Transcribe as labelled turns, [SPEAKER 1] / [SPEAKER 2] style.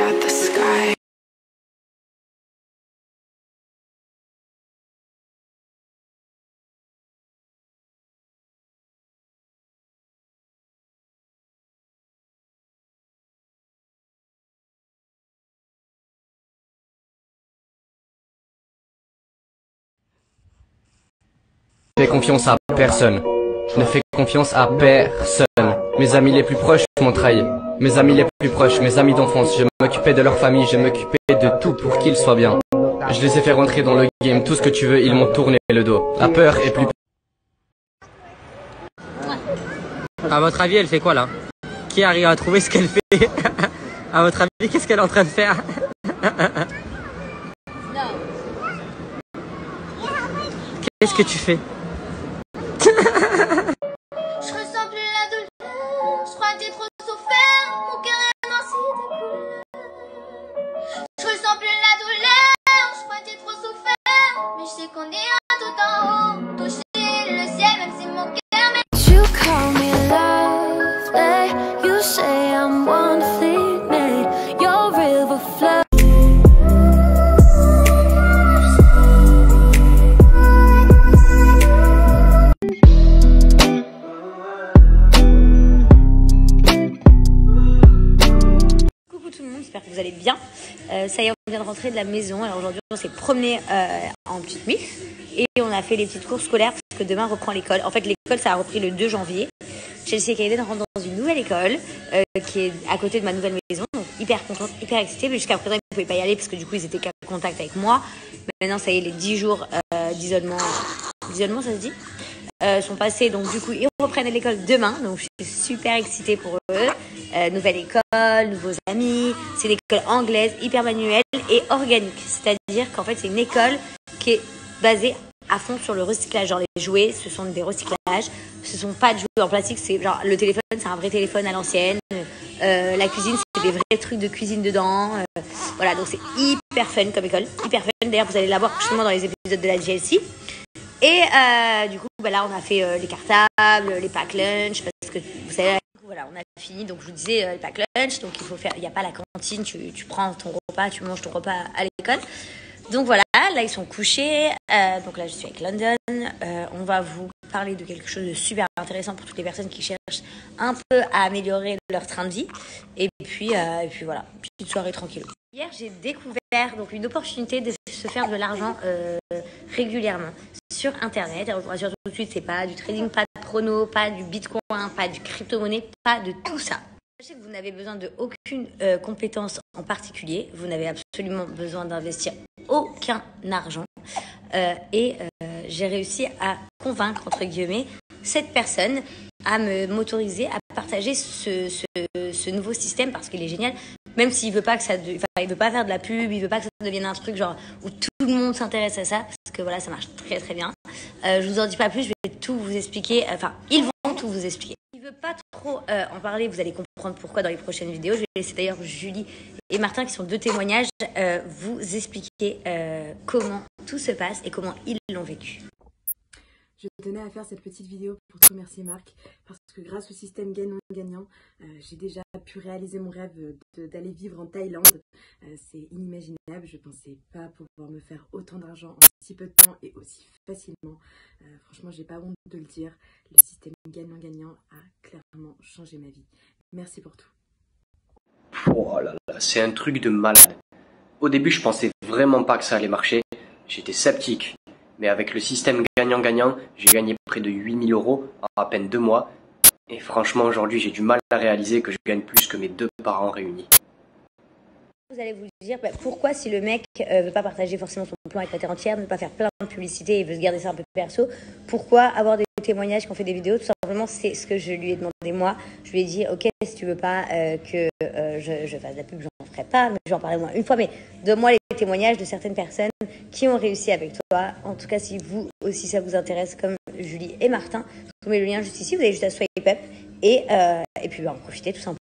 [SPEAKER 1] at the sky.
[SPEAKER 2] Ne fais confiance à personne. Ne fais confiance à personne. Mes amis les plus proches m'ont trahi. Mes amis les plus proches, mes amis d'enfance. Je m'occupais de leur famille, je m'occupais de tout pour qu'ils soient bien. Je les ai fait rentrer dans le game, tout ce que tu veux, ils m'ont tourné le dos. La peur est plus...
[SPEAKER 3] À votre avis, elle fait quoi là? Qui arrive à trouver ce qu'elle fait? À votre avis, qu'est-ce qu'elle est en train de faire? Qu'est-ce que tu fais?
[SPEAKER 4] Je ressens plus la douleur, je crois que j'ai trop souffert, mon cœur est noirci de couleur. Je ressens plus la douleur, je crois que j'ai trop souffert, mais je sais qu'on ira tout en haut, toucher le ciel même si mon cœur m'est...
[SPEAKER 5] You call me lovely, you say I'm wonderfully made, your river flows.
[SPEAKER 6] J'espère que vous allez bien. Ça y est, on vient de rentrer de la maison. Alors aujourd'hui, on s'est promené en petite mif et on a fait les petites courses scolaires parce que demain reprend l'école. En fait, l'école, ça a repris le 2 janvier. Chelsea et Kaiden rentrent dans une nouvelle école qui est à côté de ma nouvelle maison. Donc hyper contente, hyper excitée. Mais jusqu'à présent, ils ne pouvaient pas y aller parce que du coup, ils étaient en contact avec moi. Mais maintenant, ça y est, les 10 jours d'isolement, ça se dit, sont passés. Donc du coup, ils reprennent l'école demain. Donc je suis super excitée pour eux. Nouvelle école, nouveaux amis. C'est une école anglaise, hyper manuelle et organique. C'est-à-dire qu'en fait, c'est une école qui est basée à fond sur le recyclage. Genre les jouets, ce sont des recyclages. Ce sont pas de jouets en plastique. C'est genre le téléphone, c'est un vrai téléphone à l'ancienne. La cuisine, c'est des vrais trucs de cuisine dedans. Voilà, donc c'est hyper fun comme école. Hyper fun. D'ailleurs, vous allez la voir prochainement dans les épisodes de la GLC. Et du coup, bah là, on a fait les cartables, les pack lunch, parce que vous savez, voilà, on a fini. Donc je vous disais les pack lunch. Donc il n'y a pas la cantine. Tu prends ton repas, tu manges ton repas à l'école. Donc voilà, là ils sont couchés. Donc là je suis avec London. On va vous parler de quelque chose de super intéressant pour toutes les personnes qui cherchent un peu à améliorer leur train de vie. Et puis voilà, petite soirée tranquille. Hier j'ai découvert donc une opportunité de se faire de l'argent régulièrement sur internet. Alors je vous rassure tout de suite, c'est pas du trading, pas de prono, pas du bitcoin, pas du crypto-monnaie, pas de tout ça. Sachez que vous n'avez besoin de aucune compétence en particulier. Vous n'avez absolument besoin d'investir aucun argent. J'ai réussi à convaincre, entre guillemets, cette personne à m'autoriser à partager ce nouveau système parce qu'il est génial. Même s'il veut pas que il veut pas faire de la pub, il veut pas que ça devienne un truc genre où tout le monde s'intéresse à ça parce que voilà, ça marche très très bien. Je vous en dis pas plus, je vais tout vous expliquer. Enfin, ils vont tout vous expliquer. Il veut pas trop en parler, vous allez comprendre pourquoi dans les prochaines vidéos. Je vais laisser d'ailleurs Julie et Martin, qui sont deux témoignages, vous expliquer comment tout se passe et comment ils l'ont vécu.
[SPEAKER 7] Je tenais à faire cette petite vidéo pour te remercier Marc, parce que grâce au système gagnant-gagnant, j'ai déjà pu réaliser mon rêve d'aller vivre en Thaïlande. C'est inimaginable, je ne pensais pas pouvoir me faire autant d'argent en si peu de temps et aussi facilement. Franchement, j'ai pas honte de le dire, le système gagnant-gagnant a clairement changé ma vie. Merci pour tout.
[SPEAKER 2] Oh là là, c'est un truc de malade. Au début, je pensais vraiment pas que ça allait marcher. J'étais sceptique. Mais avec le système gagnant-gagnant, j'ai gagné près de 8 000 € en à peine 2 mois. Et franchement, aujourd'hui, j'ai du mal à réaliser que je gagne plus que mes 2 parents réunis.
[SPEAKER 6] Vous allez vous dire pourquoi, si le mec veut pas partager forcément son plan avec la terre entière, ne pas faire plein de publicité et veut se garder ça un peu perso, pourquoi avoir des témoignages qui ont fait des vidéos? Tout simplement, c'est ce que je lui ai demandé moi. Je lui ai dit, ok, si tu veux pas que je fasse de la pub, j'en ferai pas, mais j'en parlerai moins une fois. Mais donne-moi les témoignages de certaines personnes qui ont réussi avec toi. En tout cas, si vous aussi ça vous intéresse, comme Julie et Martin, je vous mets le lien juste ici. Vous avez juste à swipe up et puis en profiter tout simplement.